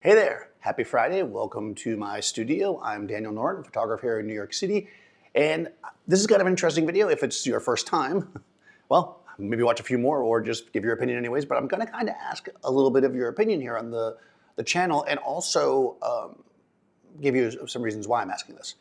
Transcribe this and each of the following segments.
Hey there, happy Friday. Welcome to my studio. I'm Daniel Norton, photographer here in New York City. And this is kind of an interesting video if it's your first time. Well, maybe watch a few more or just give your opinion anyways, but I'm gonna kind of ask a little bit of your opinion here on the channel and also give you some reasons why I'm asking this.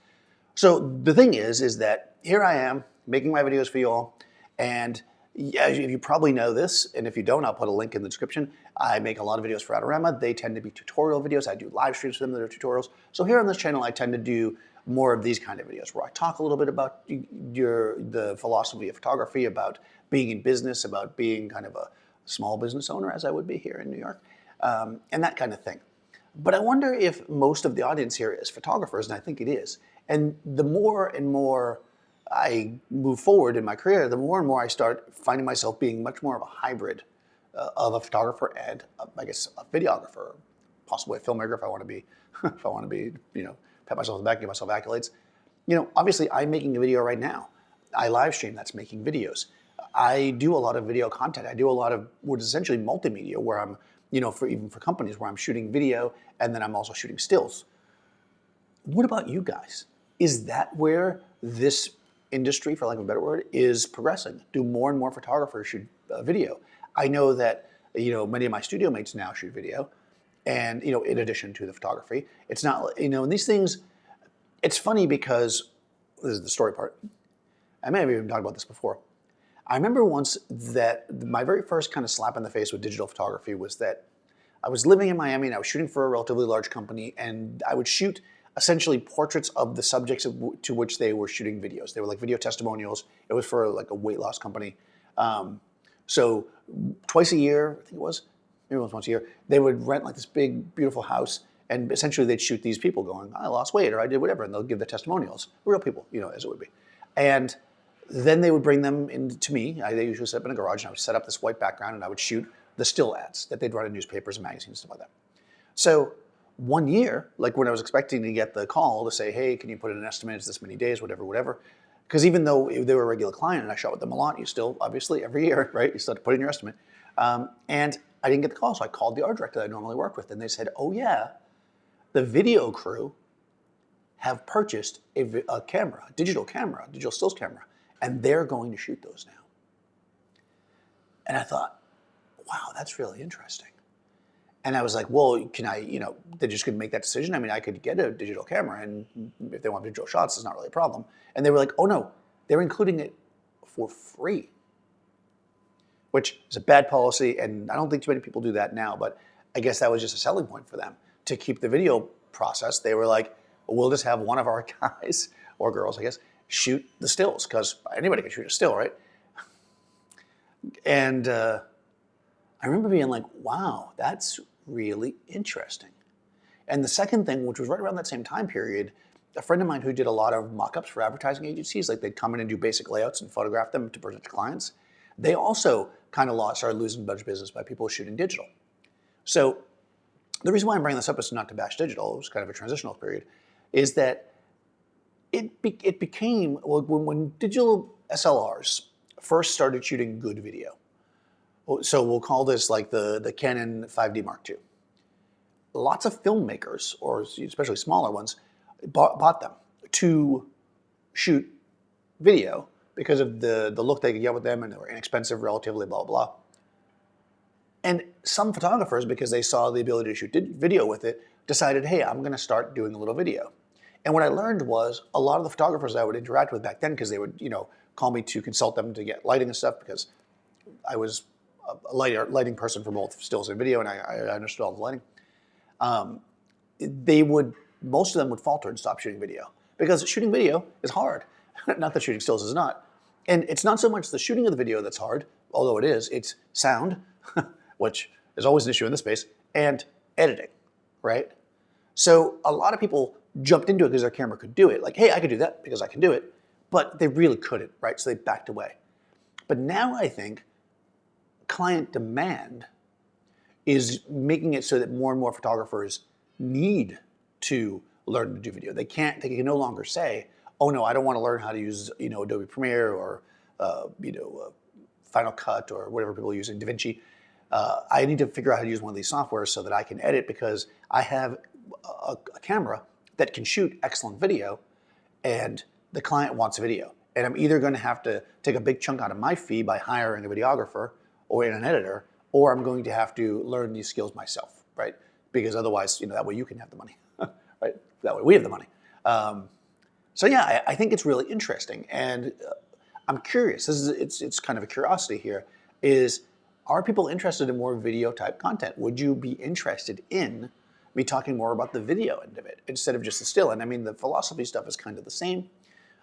So the thing is that here I am making my videos for you all, and yeah, you probably know this, and if you don't, I'll put a link in the description. I make a lot of videos for Adorama. They tend to be tutorial videos. I do live streams for them that are tutorials. So here on this channel, I tend to do more of these kind of videos where I talk a little bit about the philosophy of photography, about being in business, about being kind of a small business owner, as I would be here in New York, and that kind of thing. But I wonder if most of the audience here is photographers, and I think it is. And the more and more I move forward in my career, the more and more I start finding myself being much more of a hybrid of a photographer and I guess a videographer, possibly a filmmaker if I want to be, if I want to be, pat myself on the back, give myself accolades. Obviously I'm making a video right now. I live stream, that's making videos. I do a lot of video content. I do a lot of what is essentially multimedia where I'm, even for companies where I'm shooting video and then I'm also shooting stills. What about you guys? Is that where this industry, for lack of a better word, is progressing? Do more and more photographers shoot video? I know that many of my studio mates now shoot video, and in addition to the photography, it's not and these things. It's funny because this is the story part. I may have even talked about this before. I remember once that my very first kind of slap in the face with digital photography was that I was living in Miami and I was shooting for a relatively large company, and I would shoot essentially portraits of the subjects to which they were shooting videos. They were like video testimonials. It was for like a weight loss company. So twice a year, I think it was, maybe it was once a year, they would rent like this big, beautiful house, and essentially they'd shoot these people going, I lost weight or I did whatever, and they'll give the testimonials, real people, as it would be. And then they would bring them in to me. They usually set up in a garage, and I would set up this white background, and I would shoot the still ads that they'd run in newspapers and magazines, stuff like that. So one year, like when I was expecting to get the call to say, hey, can you put in an estimate, it's this many days, whatever, because even though they were a regular client and I shot with them a lot, you still, obviously, every year, right, you still have to put in your estimate. And I didn't get the call, so I called the art director that I normally work with, and they said, oh yeah, the video crew have purchased a camera, a digital stills camera, and they're going to shoot those now. And I thought, wow, that's really interesting. And I was like, well, can I, they're just going to make that decision. I mean, I could get a digital camera, and if they want digital shots, it's not really a problem. And they were like, oh no, they're including it for free, which is a bad policy. And I don't think too many people do that now, but I guess that was just a selling point for them to keep the video process. They were like, we'll just have one of our guys or girls, I guess, shoot the stills, because anybody can shoot a still, right? And I remember being like, wow, that's really interesting. And the second thing, which was right around that same time period, a friend of mine who did a lot of mock-ups for advertising agencies, like they'd come in and do basic layouts and photograph them to present to clients, they also kind of started losing a bunch of business by people shooting digital. So the reason why I'm bringing this up is not to bash digital, it was kind of a transitional period, is that it became, well, when digital SLRs first started shooting good video, so we'll call this like the Canon 5D Mark II. Lots of filmmakers, or especially smaller ones, bought them to shoot video because of the look they could get with them, and they were inexpensive relatively, blah, blah, blah. And some photographers, because they saw the ability to shoot video with it, decided, hey, I'm going to start doing a little video. And what I learned was a lot of the photographers I would interact with back then, because they would call me to consult them to get lighting and stuff, because I was a lighting person for both stills and video, and I understood all the lighting. Most of them would falter and stop shooting video, because shooting video is hard. Not that shooting stills is not. And it's not so much the shooting of the video that's hard, although it is, it's sound, which is always an issue in this space, and editing, right? So a lot of people jumped into it because their camera could do it. Like, hey, I could do that because I can do it. But they really couldn't, right? So they backed away. But now I think client demand is making it so that more and more photographers need to learn to do video. They can no longer say, oh no, I don't want to learn how to use Adobe Premiere or Final Cut or whatever people are using, DaVinci. I need to figure out how to use one of these softwares so that I can edit, because I have a camera that can shoot excellent video, and the client wants video. And I'm either going to have to take a big chunk out of my fee by hiring a videographer or an editor, or I'm going to have to learn these skills myself, right? Because otherwise, that way you can have the money, right? That way we have the money. So yeah, I think it's really interesting, and I'm curious. It's kind of a curiosity here. Are people interested in more video type content? Would you be interested in me talking more about the video end of it instead of just the still? And I mean, the philosophy stuff is kind of the same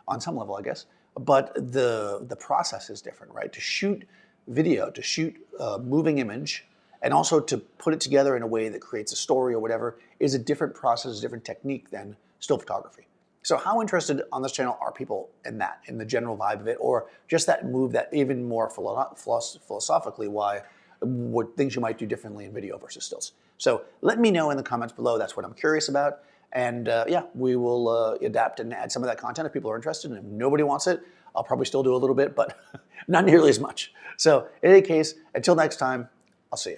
on some level, I guess, but the process is different, right? To shoot video, to shoot moving image, and also to put it together in a way that creates a story or whatever is a different process, a different technique than still photography. So how interested on this channel are people in that, in the general vibe of it, or just that move that even more philosophically, what things you might do differently in video versus stills? So let me know in the comments below. That's what I'm curious about. And yeah, we will adapt and add some of that content if people are interested. And if nobody wants it, I'll probably still do a little bit, but not nearly as much. So in any case, until next time, I'll see you.